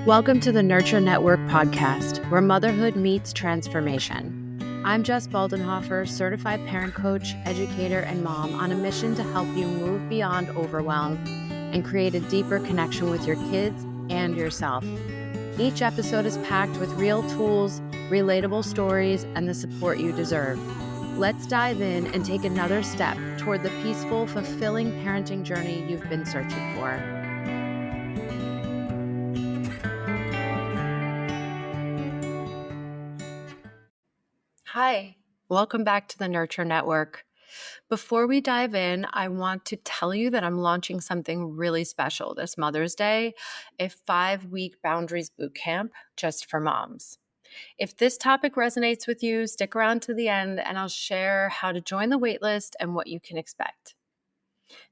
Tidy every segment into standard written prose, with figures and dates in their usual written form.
Welcome to the Nurture Network podcast, where motherhood meets transformation. I'm Jess Baldenhofer, certified parent coach, educator, and mom on a mission to help you move beyond overwhelm and create a deeper connection with your kids and yourself. Each episode is packed with real tools, relatable stories, and the support you deserve. Let's dive in and take another step toward the peaceful, fulfilling parenting journey you've been searching for. Hi, welcome back to the Nurture Network. Before we dive in, I want to tell you that I'm launching something really special this Mother's Day, a 5-week Boundaries Bootcamp just for moms. If this topic resonates with you, stick around to the end and I'll share how to join the waitlist and what you can expect.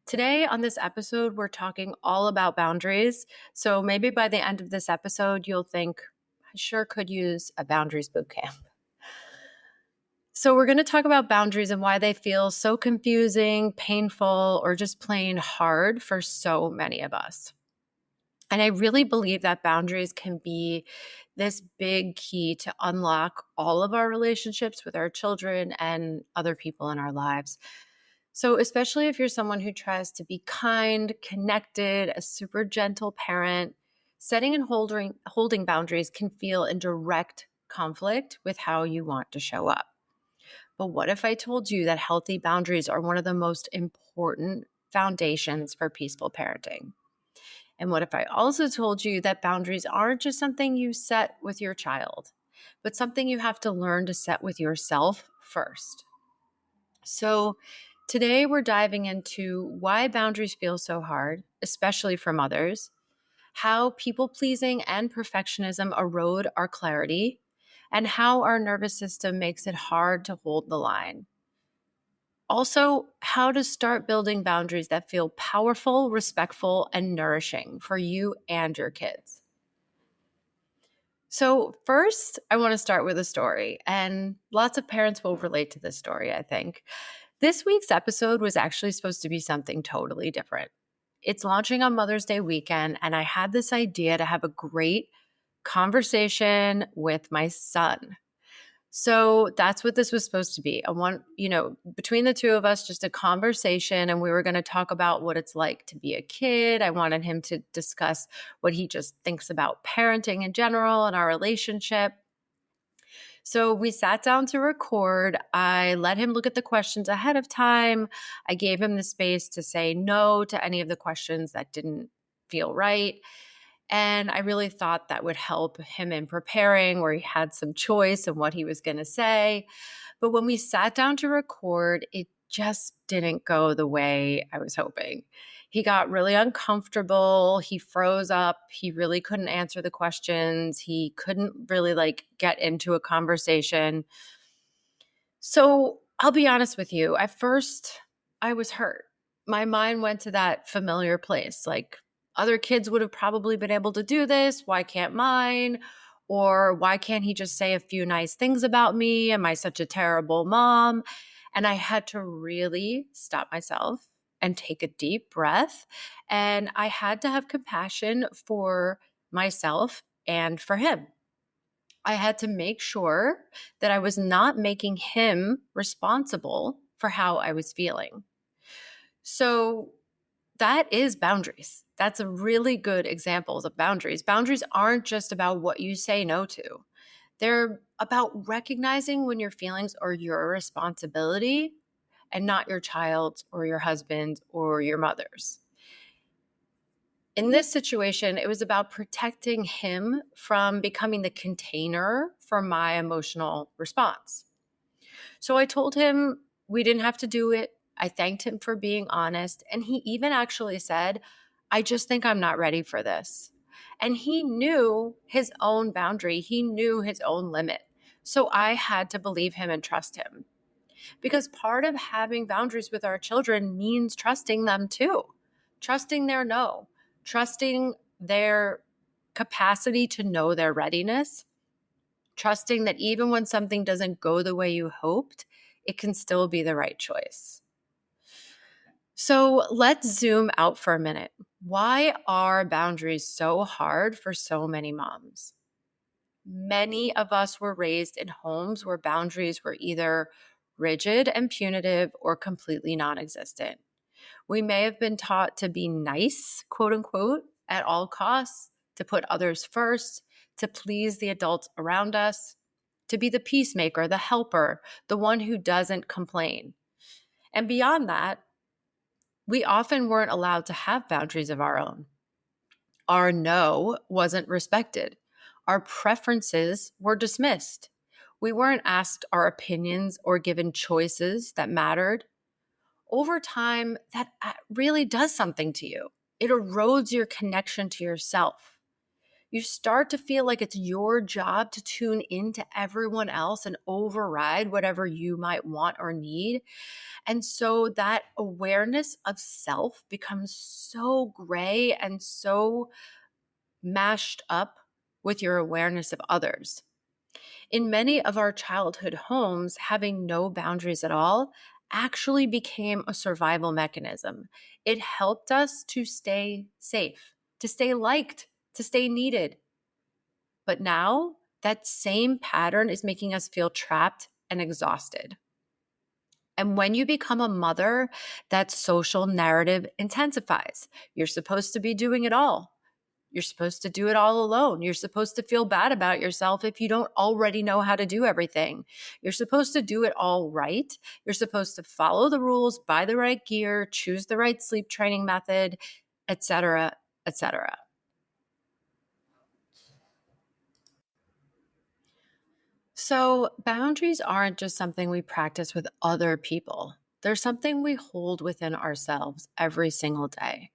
Today on this episode, we're talking all about boundaries. So maybe by the end of this episode, you'll think, I sure could use a Boundaries Bootcamp. So we're going to talk about boundaries and why they feel so confusing, painful, or just plain hard for so many of us. And I really believe that boundaries can be this big key to unlock all of our relationships with our children and other people in our lives. So especially if you're someone who tries to be kind, connected, a super gentle parent, setting and holding boundaries can feel in direct conflict with how you want to show up. But what if I told you that healthy boundaries are one of the most important foundations for peaceful parenting? And what if I also told you that boundaries aren't just something you set with your child, but something you have to learn to set with yourself first? So today we're diving into why boundaries feel so hard, especially for mothers, how people-pleasing and perfectionism erode our clarity, and how our nervous system makes it hard to hold the line. Also, how to start building boundaries that feel powerful, respectful, and nourishing for you and your kids. So first, I want to start with a story, and lots of parents will relate to this story, I think. This week's episode was actually supposed to be something totally different. It's launching on Mother's Day weekend, and I had this idea to have a great conversation with my son. So that's what this was supposed to be. Between the two of us, just a conversation, and we were going to talk about what it's like to be a kid. I wanted him to discuss what he just thinks about parenting in general and our relationship. So we sat down to record. I let him look at the questions ahead of time. I gave him the space to say no to any of the questions that didn't feel right. And I really thought that would help him in preparing, where he had some choice in what he was going to say. But when we sat down to record, it just didn't go the way I was hoping. He got really uncomfortable. He froze up. He really couldn't answer the questions. He couldn't really get into a conversation. So I'll be honest with you. At first, I was hurt. My mind went to that familiar place, other kids would have probably been able to do this. Why can't mine? Or why can't he just say a few nice things about me? Am I such a terrible mom? And I had to really stop myself and take a deep breath. And I had to have compassion for myself and for him. I had to make sure that I was not making him responsible for how I was feeling. So that is boundaries. That's a really good example of boundaries. Boundaries aren't just about what you say no to. They're about recognizing when your feelings are your responsibility and not your child's or your husband's or your mother's. In this situation, it was about protecting him from becoming the container for my emotional response. So I told him we didn't have to do it. I thanked him for being honest. And he even actually said, I just think I'm not ready for this. And he knew his own boundary. He knew his own limit. So I had to believe him and trust him. Because part of having boundaries with our children means trusting them too. Trusting their no. Trusting their capacity to know their readiness. Trusting that even when something doesn't go the way you hoped, it can still be the right choice. So let's zoom out for a minute. Why are boundaries so hard for so many moms? Many of us were raised in homes where boundaries were either rigid and punitive or completely non existent. We may have been taught to be nice, quote unquote, at all costs, to put others first, to please the adults around us, to be the peacemaker, the helper, the one who doesn't complain. And beyond that, we often weren't allowed to have boundaries of our own. Our no wasn't respected. Our preferences were dismissed. We weren't asked our opinions or given choices that mattered. Over time, that really does something to you. It erodes your connection to yourself. You start to feel like it's your job to tune into everyone else and override whatever you might want or need. And so that awareness of self becomes so gray and so mashed up with your awareness of others. In many of our childhood homes, having no boundaries at all actually became a survival mechanism. It helped us to stay safe, to stay liked, to stay needed. But now that same pattern is making us feel trapped and exhausted. And when you become a mother, that social narrative intensifies. You're supposed to be doing it all. You're supposed to do it all alone. You're supposed to feel bad about yourself if you don't already know how to do everything. You're supposed to do it all right. You're supposed to follow the rules, buy the right gear, choose the right sleep training method, etc., etc. So, boundaries aren't just something we practice with other people. They're something we hold within ourselves every single day.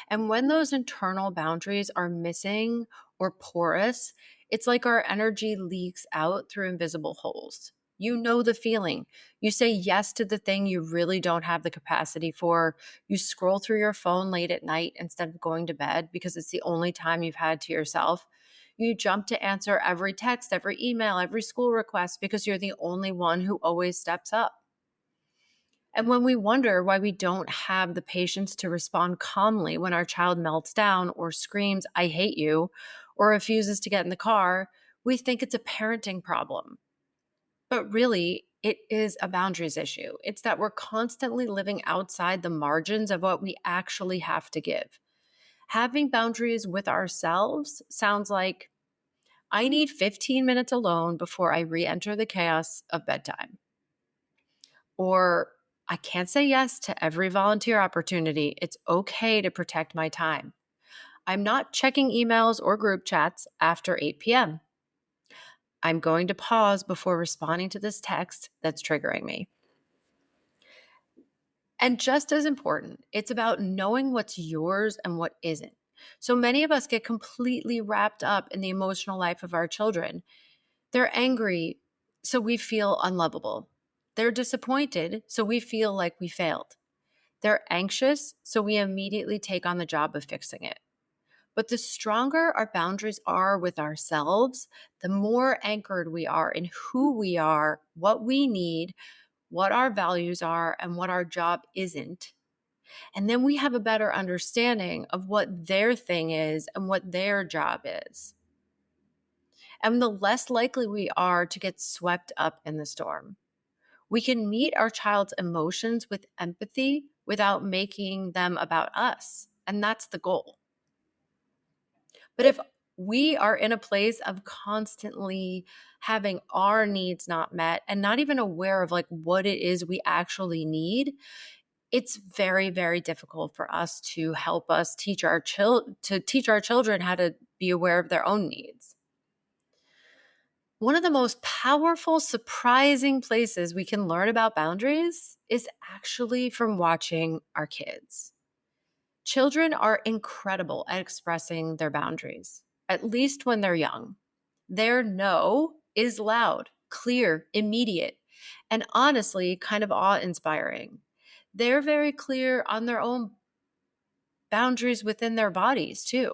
And when those internal boundaries are missing or porous, it's like our energy leaks out through invisible holes. You know the feeling. You say yes to the thing you really don't have the capacity for. You scroll through your phone late at night instead of going to bed because it's the only time you've had to yourself. You jump to answer every text, every email, every school request because you're the only one who always steps up. And when we wonder why we don't have the patience to respond calmly when our child melts down or screams, I hate you, or refuses to get in the car, we think it's a parenting problem. But really, it is a boundaries issue. It's that we're constantly living outside the margins of what we actually have to give. Having boundaries with ourselves sounds like, I need 15 minutes alone before I re enter the chaos of bedtime. Or I can't say yes to every volunteer opportunity. It's okay to protect my time. I'm not checking emails or group chats after 8 p.m. I'm going to pause before responding to this text that's triggering me. And just as important, it's about knowing what's yours and what isn't. So many of us get completely wrapped up in the emotional life of our children. They're angry, so we feel unlovable. They're disappointed, so we feel like we failed. They're anxious, so we immediately take on the job of fixing it. But the stronger our boundaries are with ourselves, the more anchored we are in who we are, what we need, what our values are, and what our job isn't. And then we have a better understanding of what their thing is and what their job is. And the less likely we are to get swept up in the storm. We can meet our child's emotions with empathy without making them about us. And that's the goal. But if we are in a place of constantly having our needs not met and not even aware of like what it is we actually need, it's very, very difficult for us to help us teach our children how to be aware of their own needs. One of the most powerful, surprising places we can learn about boundaries is actually from watching our kids. Children are incredible at expressing their boundaries, at least when they're young. Their no is loud, clear, immediate, and honestly kind of awe-inspiring. They're very clear on their own boundaries within their bodies, too.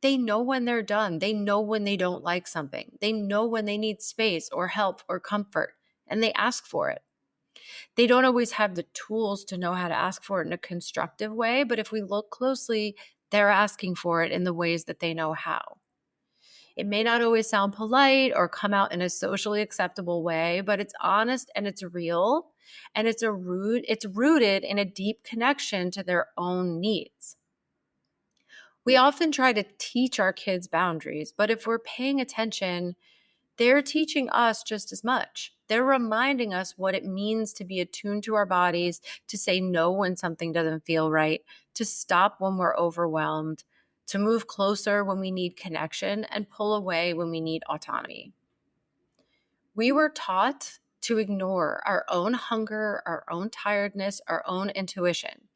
They know when they're done. They know when they don't like something. They know when they need space or help or comfort, and they ask for it. They don't always have the tools to know how to ask for it in a constructive way, but if we look closely, They're asking for it in the ways that they know how. It may not always sound polite or come out in a socially acceptable way, but it's honest and it's real, and it's rooted in a deep connection to their own needs. We often try to teach our kids boundaries, but if we're paying attention, they're teaching us just as much. They're reminding us what it means to be attuned to our bodies, to say no when something doesn't feel right, to stop when we're overwhelmed, to move closer when we need connection, and pull away when we need autonomy. We were taught to ignore our own hunger, our own tiredness, our own intuition.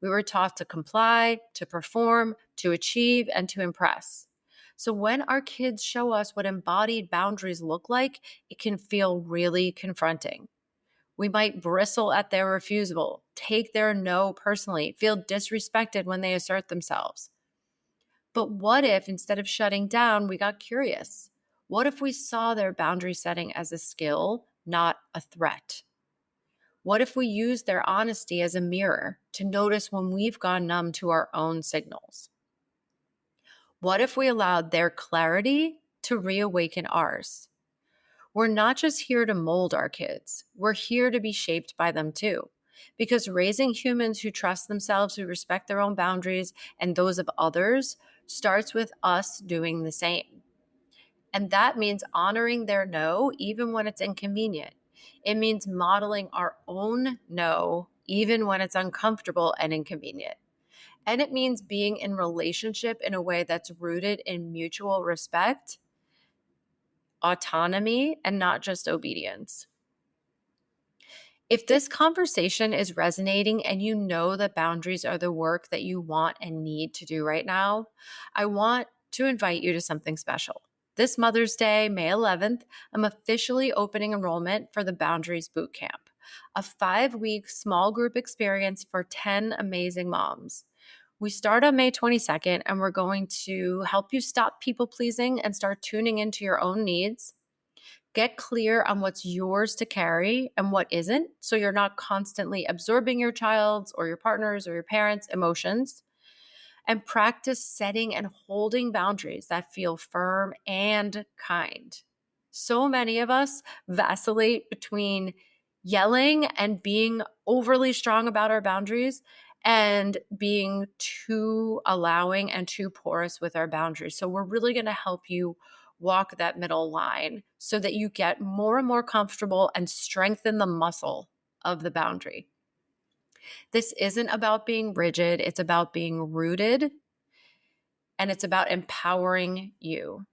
We were taught to comply, to perform, to achieve, and to impress. So when our kids show us what embodied boundaries look like, it can feel really confronting. We might bristle at their refusal, take their no personally, feel disrespected when they assert themselves. But what if, instead of shutting down, we got curious? What if we saw their boundary setting as a skill, not a threat? What if we used their honesty as a mirror to notice when we've gone numb to our own signals? What if we allowed their clarity to reawaken ours? We're not just here to mold our kids. We're here to be shaped by them too. Because raising humans who trust themselves, who respect their own boundaries and those of others, starts with us doing the same. And that means honoring their no, even when it's inconvenient. It means modeling our own no, even when it's uncomfortable and inconvenient. And it means being in relationship in a way that's rooted in mutual respect, autonomy, and not just obedience. If this conversation is resonating and you know that boundaries are the work that you want and need to do right now, I want to invite you to something special. This Mother's Day, May 11th, I'm officially opening enrollment for the Boundaries Bootcamp, a 5-week small group experience for 10 amazing moms. We start on May 22nd, and we're going to help you stop people pleasing and start tuning into your own needs. Get clear on what's yours to carry and what isn't, so you're not constantly absorbing your child's or your partner's or your parents' emotions. And practice setting and holding boundaries that feel firm and kind. So many of us vacillate between yelling and being overly strong about our boundaries and being too allowing and too porous with our boundaries. So we're really going to help you walk that middle line so that you get more and more comfortable and strengthen the muscle of the boundary. This isn't about being rigid. It's about being rooted, and it's about empowering you.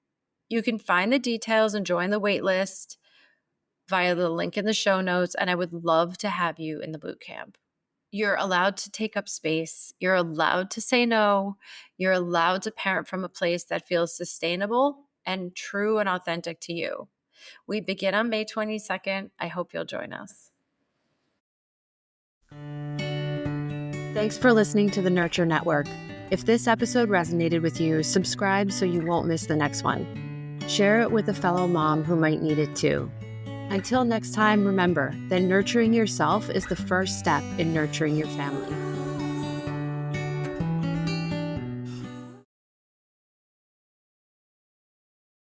You can find the details and join the wait list via the link in the show notes, and I would love to have you in the bootcamp. You're allowed to take up space. You're allowed to say no. You're allowed to parent from a place that feels sustainable and true and authentic to you. We begin on May 22nd. I hope you'll join us. Thanks for listening to the Nurture Network. If this episode resonated with you, subscribe so you won't miss the next one. Share it with a fellow mom who might need it too. Until next time, remember that nurturing yourself is the first step in nurturing your family.